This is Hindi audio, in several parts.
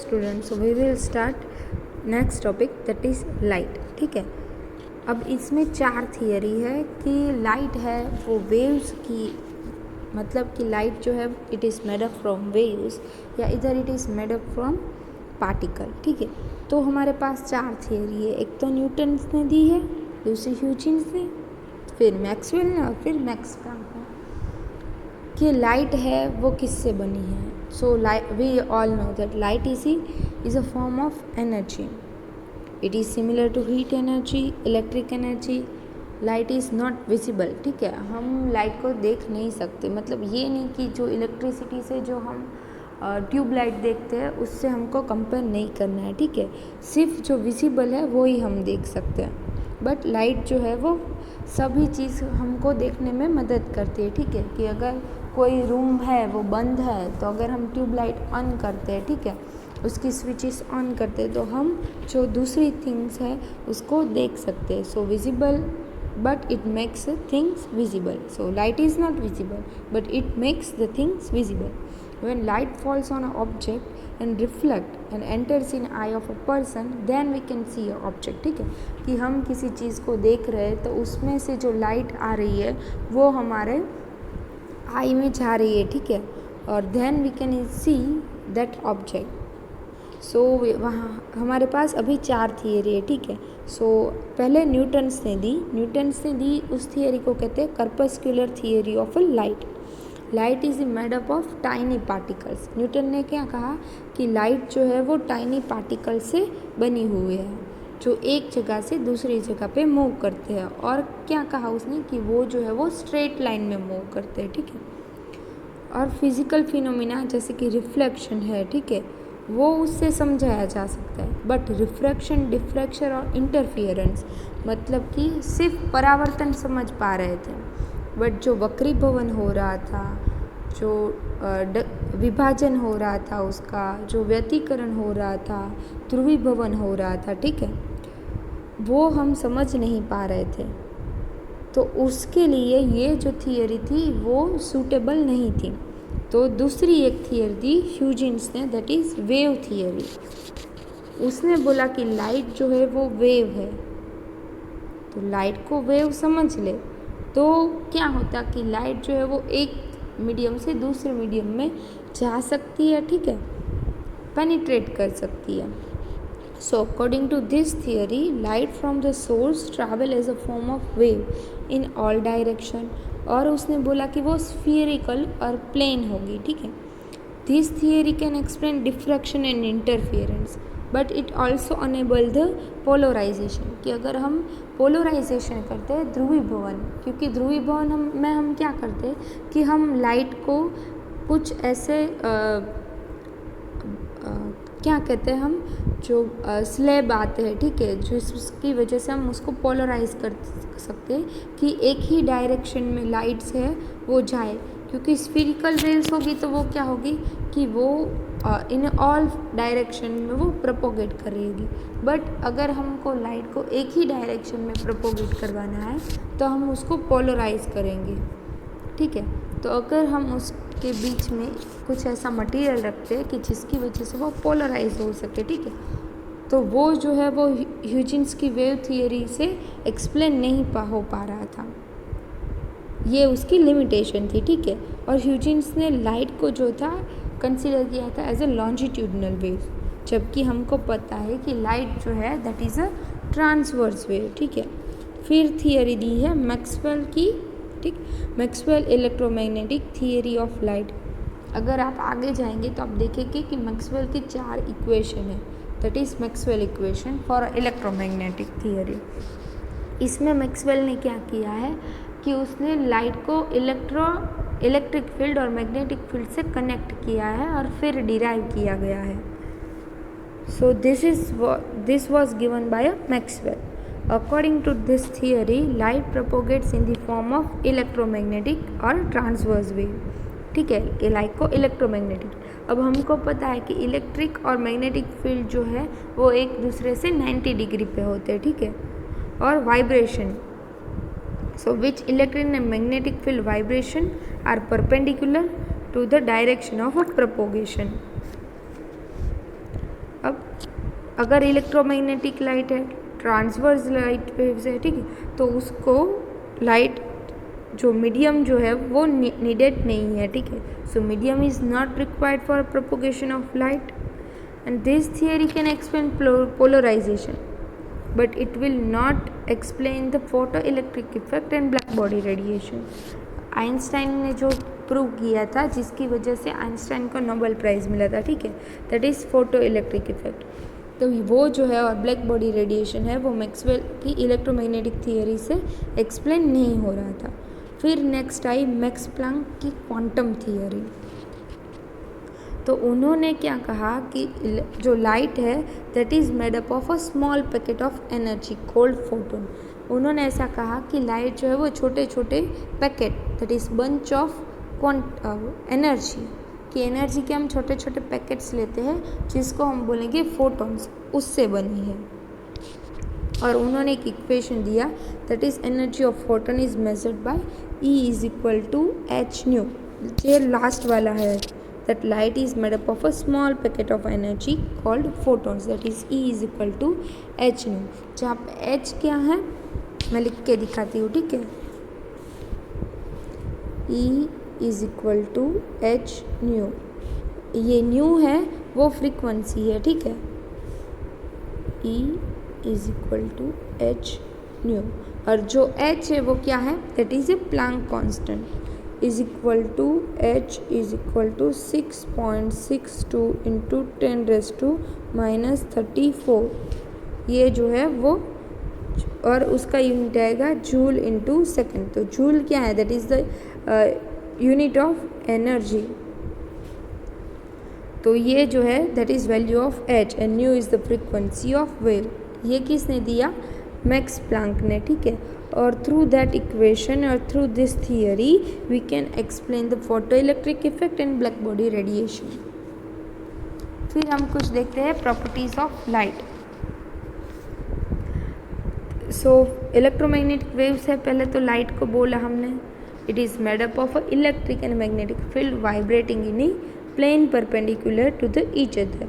Student, so we will start next topic that is light. ठीक है, अब इसमें 4 थियरी है कि लाइट है वो वेव्स की, मतलब कि लाइट जो है it is made up from waves या इधर it is made up from particle. ठीक है, तो हमारे पास 4 थियरी है। एक तो न्यूटन्स ने दी है, दूसरी ह्यूजेंस ने, फिर मैक्सवेल ने और फिर मैक्स प्लैंक ने कि लाइट है वो किससे बनी है। So we all know that light is a form of energy. It is similar to heat energy, electric energy. Light is not visible. ठीक है, हम लाइट को देख नहीं सकते, मतलब ये नहीं कि जो इलेक्ट्रिसिटी से जो हम ट्यूब लाइट देखते हैं उससे हमको कंपेयर नहीं करना है। ठीक है, सिर्फ जो विजिबल है वो ही हम देख सकते हैं। बट लाइट जो है वो सभी चीज़ हमको देखने में मदद करती है। ठीक है, कि अगर कोई रूम है वो बंद है तो अगर हम ट्यूब लाइट ऑन करते हैं, ठीक है, उसकी स्विचेस ऑन करते हैं तो हम जो दूसरी थिंग्स है उसको देख सकते हैं। सो visible but it makes things visible. So light is not visible but it makes the things visible. When light falls on an object and reflect and enters in eye of a person, then we can see a object। ठीक है, कि हम किसी चीज़ को देख रहे हैं तो उसमें से जो लाइट आ रही है वो हमारे आई में जा रही है। ठीक है, और then we can see that object. So वहाँ हमारे पास अभी 4 थियरी है। ठीक है, सो पहले न्यूटन्स ने दी उस थियरी को कहते हैं corpuscular theory of a light. Light is made up of tiny particles. Newton ने क्या कहा कि लाइट जो है वो टाइनी पार्टिकल से बनी हुई है जो एक जगह से दूसरी जगह पे मूव करते हैं। और क्या कहा उसने कि वो जो है वो स्ट्रेट लाइन में मूव करते हैं। ठीक है, और फिज़िकल फिनोमिना जैसे कि रिफ्लेक्शन है, ठीक है, वो उससे समझाया जा सकता है। बट रिफ्रैक्शन, डिफ्रैक्शन और इंटरफियरेंस मतलब कि सिर्फ परावर्तन समझ पा रहे थे, बट जो वक्रीभवन हो रहा था, जो विभाजन हो रहा था उसका, जो व्यतिकरण हो रहा था, ध्रुवीभवन हो रहा था, ठीक है, वो हम समझ नहीं पा रहे थे। तो उसके लिए ये जो थियरी थी वो सूटेबल नहीं थी। तो दूसरी एक थियरी थी ह्यूजेंस ने, दैट इज़ वेव थियरी। उसने बोला कि लाइट जो है वो वेव है, तो लाइट को वेव समझ ले तो क्या होता कि लाइट जो है वो एक मीडियम से दूसरे मीडियम में जा सकती है। ठीक है, पेनिट्रेट कर सकती है। So according to this theory light from the source travel as a form of wave in all direction. और उसने बोला कि वो स्फीयरिकल और प्लेन होगी। ठीक है, this theory can explain diffraction and interference but it also enable the polarisation. कि अगर हम पोलराइजेशन करते हैं ध्रुवीभवन, क्योंकि ध्रुवीभवन हम क्या करते हैं कि हम लाइट को कुछ ऐसे क्या कहते हैं, हम जो स्लैब आते हैं, ठीक है, जिसकी वजह से हम उसको पोलराइज कर सकते हैं कि एक ही डायरेक्शन में लाइट्स है वो जाए। क्योंकि स्फीरिकल वेव्स होगी तो वो क्या होगी कि वो इन ऑल डायरेक्शन में वो प्रोपोगेट करेगी। बट अगर हमको लाइट को एक ही डायरेक्शन में प्रोपोगेट करवाना है तो हम उसको पोलराइज करेंगे। ठीक है, तो अगर हम उसके बीच में कुछ ऐसा मटेरियल रखते हैं कि जिसकी वजह से वो पोलराइज हो सके, ठीक है, तो वो जो है वो ह्यूजेंस की वेव थियरी से एक्सप्लेन नहीं हो पा रहा था, ये उसकी लिमिटेशन थी। ठीक है, और ह्यूजेंस ने लाइट को जो था कंसिडर किया था एज अ लॉन्जिट्यूडनल वेव, जबकि हमको पता है कि लाइट जो है that is a transverse wave. ठीक है, फिर थियरी दी है मैक्सवेल की। ठीक, Maxwell electromagnetic theory of light. अगर आप आगे जाएंगे तो आप देखेंगे कि मैक्सवेल की 4 इक्वेशन है, that is Maxwell equation for electromagnetic theory. इसमें मैक्सवेल ने क्या किया है कि उसने लाइट को इलेक्ट्रिक फील्ड और मैग्नेटिक फील्ड से कनेक्ट किया है और फिर डिराइव किया गया है। So this was given by Maxwell. According to this theory, light propagates in the form of electromagnetic और transverse wave। ठीक है, कि लाइट को इलेक्ट्रोमैग्नेटिक, अब हमको पता है कि इलेक्ट्रिक और मैग्नेटिक फील्ड जो है वो एक दूसरे से 90 डिग्री पे होते हैं। ठीक है, और vibration, so which electric and magnetic field vibration are perpendicular to the direction of a propagation. अब अगर इलेक्ट्रोमैग्नेटिक लाइट है, ट्रांसवर्स लाइट वेव्स है, ठीक है, तो उसको लाइट जो मीडियम जो है वो नीडेड नहीं है, ठीक है. So medium is not required for propagation of light and this theory can explain polarisation but it will not explain the photoelectric effect and black body radiation. Einstein ने जो प्रूव किया था, जिसकी वजह से आइंस्टाइन को नोबेल प्राइज़ मिला था, ठीक है, that is photo electric effect. तो वो जो है और ब्लैक बॉडी रेडिएशन है वो मैक्सवेल की इलेक्ट्रोमैग्नेटिक थियरी से एक्सप्लेन नहीं हो रहा था. फिर नेक्स्ट आई मैक्स प्लैंक की क्वांटम थियरी. तो उन्होंने क्या कहा कि जो लाइट है that is made up of a small packet of energy called photon. उन्होंने ऐसा कहा कि लाइट जो है वो छोटे छोटे packet that is bunch of energy कि एनर्जी के हम छोटे छोटे पैकेट्स लेते हैं जिसको हम बोलेंगे फोटोन्स, उससे बनी है. और उन्होंने एक इक्वेशन दिया that is energy of photon is measured by E is equal to H nu. ये लास्ट वाला है that light is made up of a small packet of energy called photons, that is E is equal to h nu. जहाँ पे h क्या है मैं लिख के दिखाती हूँ, ठीक है. E is equal to h nu. ये न्यू है वो फ्रीक्वेंसी है, ठीक है. E is equal to h nu और जो h है वो क्या है that is a Planck constant is equal to h is equal to 6.62 into 10 raised to minus 34. ये जो है वो और उसका यूनिट आएगा जूल इंटू सेकेंड. तो जूल क्या है that is the unit of energy. तो ये जो है that is value of h and nu is the frequency of wave. ये किसने दिया मैक्स प्लैंक ने, ठीक है. और थ्रू दैट इक्वेशन और through this theory we can explain the photo electric effect and black body radiation. फिर हम कुछ देखते हैं properties of light. So electromagnetic waves है, पहले तो लाइट को बोला हमने. It is made up of electric and magnetic field vibrating in a plane perpendicular to the each other.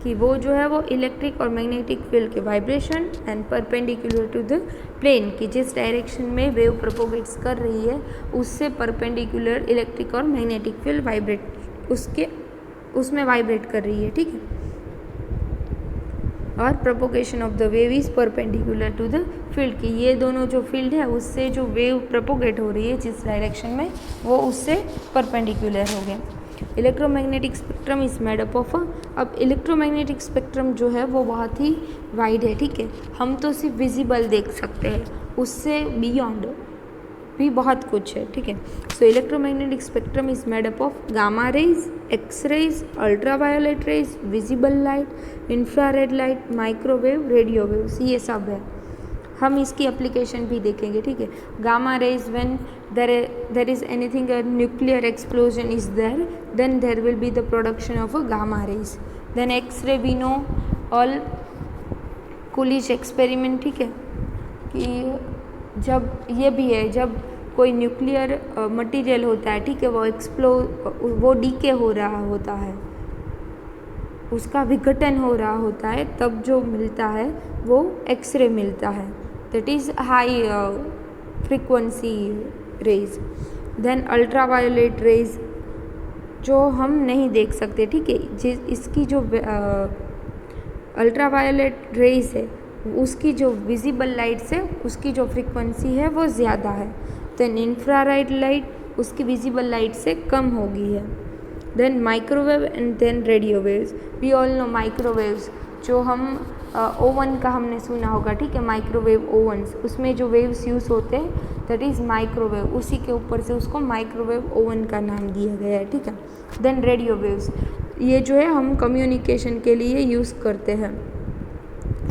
कि वो जो है वो इलेक्ट्रिक और मैग्नेटिक फील्ड के vibration and perpendicular to the plane की जिस डायरेक्शन में वेव प्रोपोगेट्स कर रही है उससे परपेंडिकुलर इलेक्ट्रिक और मैग्नेटिक फील्ड वाइब्रेट उसमें वाइब्रेट कर रही है, ठीक है. और propagation of the wave is perpendicular to the field की ये दोनों जो फील्ड है उससे जो वेव प्रोपोगेट हो रही है जिस डायरेक्शन में वो उससे परपेंडिकुलर हो गए. Electromagnetic spectrum is made up of. अब इलेक्ट्रोमैग्नेटिक स्पेक्ट्रम जो है वो बहुत ही वाइड है, ठीक है. हम तो सिर्फ विजिबल देख सकते हैं, उससे बियॉन्ड भी बहुत कुछ है, ठीक है. So electromagnetic spectrum is made up of gamma rays, X rays, ultraviolet rays, visible light, infrared light, microwave, radio waves, ये सब है. हम इसकी एप्लीकेशन भी देखेंगे, ठीक है. Gamma rays when there is anything a nuclear explosion is there then there will be the production of a gamma rays. Then x-ray we know all Coolidge experiment, ठीक है, कि जब ये भी है जब कोई न्यूक्लियर मटेरियल होता है, ठीक है, वो डीके हो रहा होता है, उसका विघटन हो रहा होता है, तब जो मिलता है वो एक्सरे मिलता है that is high frequency rays. Then ultraviolet rays जो हम नहीं देख सकते, ठीक है. इसकी जो अल्ट्रावायोलेट रेज है उसकी जो विजिबल लाइट से उसकी जो फ्रीक्वेंसी है वो ज़्यादा है. देन इंफ्रारेड लाइट उसकी विजिबल लाइट से कम होगी है. Then microwave and then radio waves. We all know microwaves जो हम ओवन का हमने सुना होगा, ठीक है, माइक्रोवेव ओवन्स, उसमें जो वेव्स यूज़ होते हैं दैट इज़ माइक्रोवेव, उसी के ऊपर से उसको माइक्रोवेव ओवन का नाम दिया गया है, ठीक है. देन रेडियो वेव्स ये जो है हम कम्युनिकेशन के लिए यूज़ करते हैं.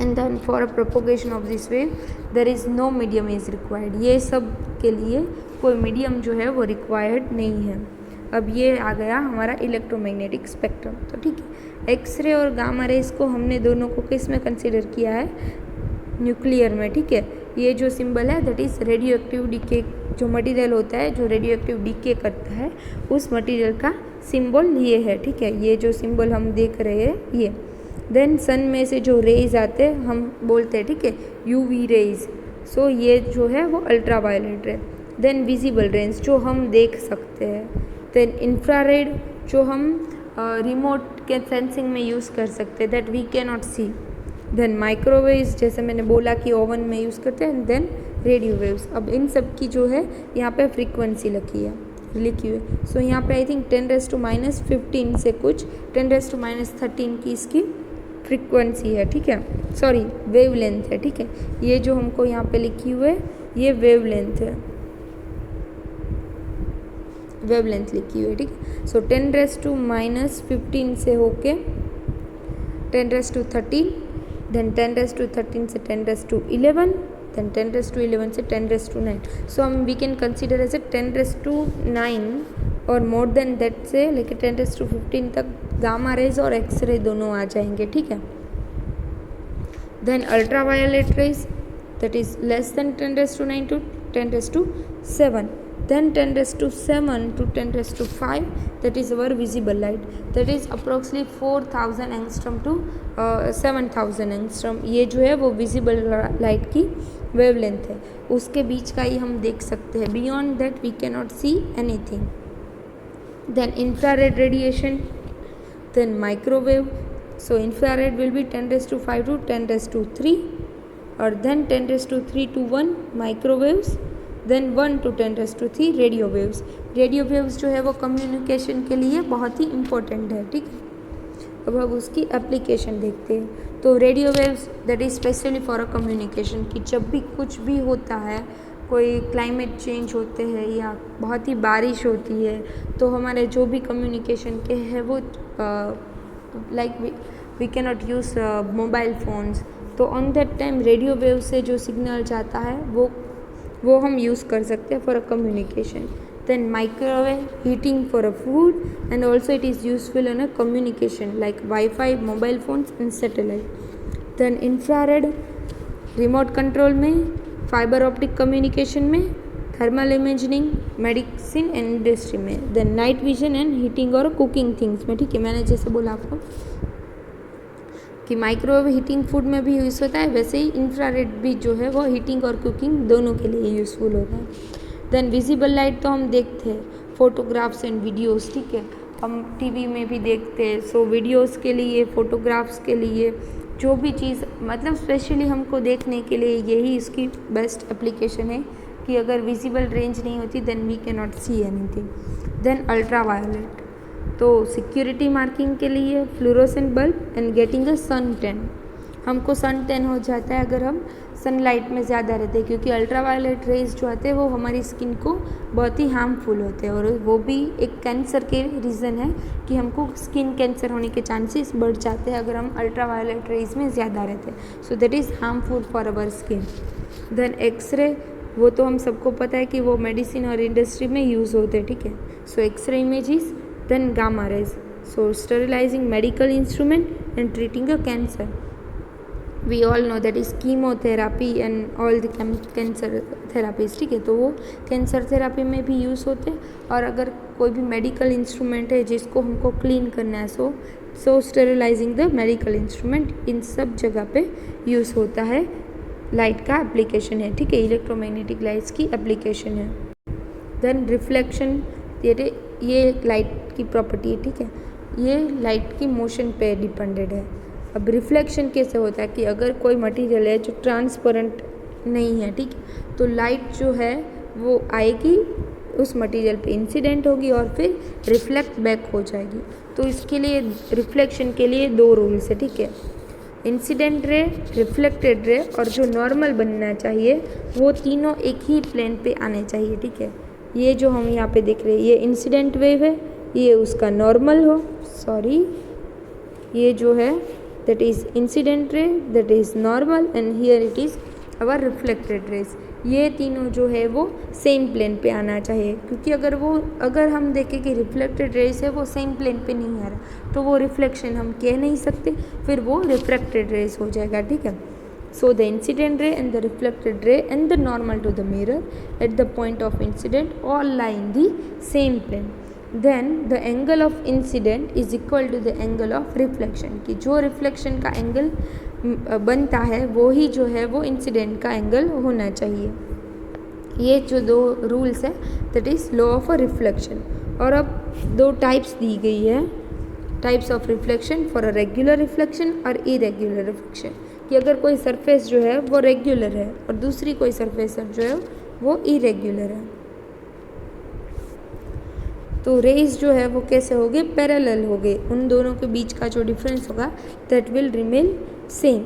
And then for a propagation of this wave there is no medium is required. ये सब के लिए कोई मीडियम जो है वो रिक्वायर्ड नहीं है. अब ये आ गया हमारा इलेक्ट्रोमैग्नेटिक स्पेक्ट्रम. तो ठीक है, एक्सरे और गामा रेज को हमने दोनों को किस में कंसिडर किया है, न्यूक्लियर में, ठीक है. ये जो सिंबल है that is radioactive decay, जो मटेरियल होता है जो रेडियो एक्टिव डीके करता है उस मटेरियल का सिंबल ये है, ठीक है. ये जो सिंबल हम देख रहे हैं ये. देन सन में से जो रेज आते हैं हम बोलते हैं, ठीक है, यूवी रेज। सो ये जो है वो अल्ट्रा वायलेट है। देन विजिबल रेंज जो हम देख सकते हैं। देन इंफ्रारेड जो हम रिमोट के सेंसिंग में यूज़ कर सकते हैं, that we can not see. Then microwaves जैसे मैंने बोला कि ओवन में यूज़ करते हैं। Then radio waves. अब इन सब की जो है यहाँ पे फ्रीक्वेंसी लिखी हुई। सो यहाँ पे आई थिंक 10⁻⁻15 से कुछ 10⁻⁻13 की इसकी फ्रीक्वेंसी है, ठीक है, सॉरी वेव लेंथ है, ठीक है। ये जो हमको यहाँ पे लिखी हुई है ये वेव लेंथ है, वेव लेंथ लिखी हुई है, ठीक है। सो 10⁻⁻15 से होके 10⁻13, देन 10⁻13 से 10⁻11, देन 10⁻11 से 10⁻9। सो हम we can consider as a 10⁻9 और मोर देन दैट से लेके 10⁻15 तक गामा रेज और एक्सरे दोनों आ जाएंगे, ठीक है। Then ultra violet rays that is less than 10⁻9 to 10⁻7, then 10⁻7 to 10⁻5 that is our visible light, that is approximately 4000 angstrom to 7000 angstrom। ये जो है वो विजिबल लाइट की वेवलेंथ है, उसके बीच का ही हम देख सकते हैं। Beyond that we can not see anything. Then infrared radiation, then microwave. So infrared will be 10⁻5 to 10⁻3 और then 10⁻3 to 1 microwaves, then 1 to 10⁻3 radio waves. Radio waves जो है वो कम्युनिकेशन के लिए बहुत ही इम्पोर्टेंट है, ठीक है। अब हम उसकी एप्लीकेशन देखते हैं। तो radio waves that is specially for a communication, कि जब भी कुछ भी होता है, कोई क्लाइमेट चेंज होते हैं या बहुत ही बारिश होती है, तो हमारे जो भी कम्युनिकेशन के हैं वो like we can not use mobile phones, तो on that time radio wave से जो सिग्नल जाता है वो हम यूज़ कर सकते हैं for a communication. Then microwave heating for a food and also it is useful in a communication like WiFi, mobile phones and satellite. Then infrared remote control में, फाइबर ऑप्टिक कम्युनिकेशन में, thermal imaging, medicine and industry में। Then night vision and heating और कुकिंग थिंग्स में, ठीक है। मैंने जैसे बोला आपको कि माइक्रोवेव हीटिंग फूड में भी यूज़ होता है, वैसे ही इंफ्रारेड भी जो है वो हीटिंग और कुकिंग दोनों के लिए यूज़फुल होता है। देन विजिबल लाइट तो हम देखते हैं फोटोग्राफ्स एंड वीडियोस, ठीक है, हम टीवी में भी देखते हैं। सो वीडियोस के लिए, फोटोग्राफ्स के लिए, जो भी चीज़ मतलब स्पेशली हमको देखने के लिए यही इसकी बेस्ट एप्लीकेशन है कि अगर विजिबल रेंज नहीं होती then we can not see anything. Then ultra violet तो सिक्योरिटी मार्किंग के लिए, fluorescent bulb and getting a sun tan. हमको सन टैन हो जाता है अगर हम सनलाइट में ज़्यादा रहते हैं, क्योंकि अल्ट्रा वायलेट रेज जो आते हैं वो हमारी स्किन को बहुत ही हार्मफुल होते हैं, और वो भी एक कैंसर के रीज़न है कि हमको स्किन कैंसर होने के चांसेस बढ़ जाते हैं अगर हम अल्ट्रा वायलेट रेज में ज़्यादा रहते हैं। So that is harmful for our skin. Then X ray, वो तो हम सबको पता है कि वो मेडिसिन और इंडस्ट्री में यूज़ होते हैं, ठीक है। So X-ray images, then gamma rays, so sterilizing medical instrument and treating a cancer. We all know that is chemotherapy and all the cancer therapies, ठीक है, तो वो कैंसर थेरापी में भी यूज़ होते हैं। और अगर कोई भी मेडिकल इंस्ट्रूमेंट है जिसको हमको क्लीन करना है, सो स्टेरिलाइजिंग द मेडिकल इंस्ट्रूमेंट, इन सब जगह पे यूज़ होता है। लाइट का एप्लीकेशन है, ठीक है, इलेक्ट्रोमैग्नेटिक लाइट्स की एप्लीकेशन है। देन रिफ्लेक्शन, ये लाइट की प्रॉपर्टी है, ठीक है, ये लाइट की मोशन पे डिपेंडेड है। अब रिफ्लेक्शन कैसे होता है कि अगर कोई मटेरियल है जो ट्रांसपेरेंट नहीं है, ठीक है, तो लाइट जो है वो आएगी उस मटेरियल पे, इंसिडेंट होगी और फिर रिफ्लेक्ट बैक हो जाएगी। तो इसके लिए रिफ्लेक्शन के लिए दो रूल्स है, ठीक है, इंसिडेंट रे, रिफ्लेक्टेड रे और जो नॉर्मल बनना चाहिए वो तीनों एक ही प्लेन पे आने चाहिए, ठीक है। ये जो हम यहाँ पे देख रहे हैं ये इंसिडेंट वेव है, ये उसका नॉर्मल हो, सॉरी, ये जो है that is incident ray, that is normal and here it is our reflected rays. ये तीनों जो है वो सेम प्लेन पे आना चाहिए, क्योंकि अगर हम देखें कि रिफ्लेक्टेड रेज है वो सेम प्लेन पे नहीं आ रहा तो वो रिफ्लेक्शन हम कह नहीं सकते, फिर वो रिफ्रैक्टेड रेज हो जाएगा, ठीक है। So the incident ray and the reflected ray and the normal to the mirror at the point of incident all lie in the same plane. Then the angle of incident is equal to the angle of reflection, कि जो रिफ्लेक्शन का एंगल बनता है वो ही जो है वो इंसिडेंट का एंगल होना चाहिए। ये जो दो रूल्स है that is law of a reflection. और अब दो टाइप्स दी गई है, types of reflection for a regular reflection और इरेगुलर रिफ्लेक्शन, कि अगर कोई सरफेस जो है वो रेगुलर है और दूसरी कोई सरफेस जो है वो इरेगुलर है, तो रेज जो है वो कैसे हो गए, पैरेलल हो गए। उन दोनों के बीच का जो डिफरेंस होगा that will remain same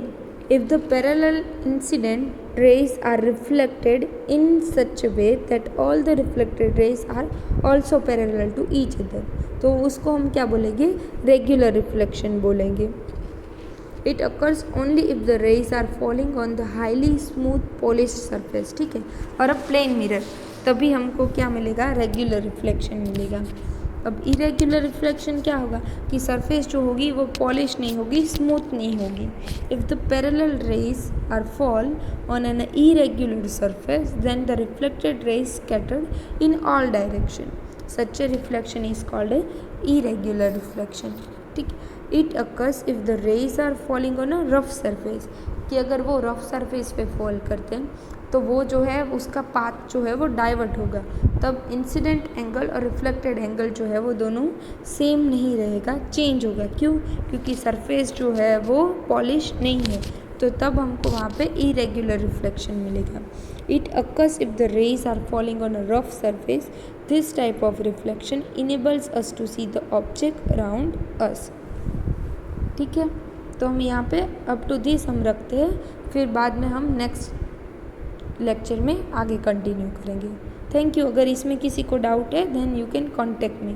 if the parallel incident rays are reflected in such a way that all the reflected rays are also parallel to each other, तो उसको हम क्या बोलेंगे, रेगुलर रिफ्लेक्शन बोलेंगे। It occurs only if the rays are falling on the highly smooth polished surface, ठीक है। और अब प्लेन मिरर, तभी हमको क्या मिलेगा, रेगुलर रिफ्लेक्शन मिलेगा। अब इरेगुलर रिफ्लेक्शन क्या होगा कि सरफेस जो होगी वो पॉलिश नहीं होगी, स्मूथ नहीं होगी। If the parallel rays are fall on an irregular surface then the reflected rays scattered in all direction, such a reflection is called a irregular reflection, ठीक। It occurs if the rays are falling on a rough surface, कि अगर वो रफ सरफेस पे फॉल करते हैं तो वो जो है उसका पाथ जो है वो डाइवर्ट होगा, तब इंसिडेंट एंगल और रिफ्लेक्टेड एंगल जो है वो दोनों सेम नहीं रहेगा, चेंज होगा। क्यों, क्योंकि सरफेस जो है वो पॉलिश नहीं है, तो तब हमको वहाँ पे इरेगुलर रिफ्लेक्शन मिलेगा। It occurs if the rays are falling on a rough surface, this type of reflection enables us to see the object around us, ठीक है। तो हम यहाँ पे अप टू दिस हम रखते हैं, फिर बाद में हम नेक्स्ट लेक्चर में आगे कंटिन्यू करेंगे। Thank you. अगर इसमें किसी को डाउट है then you can contact me.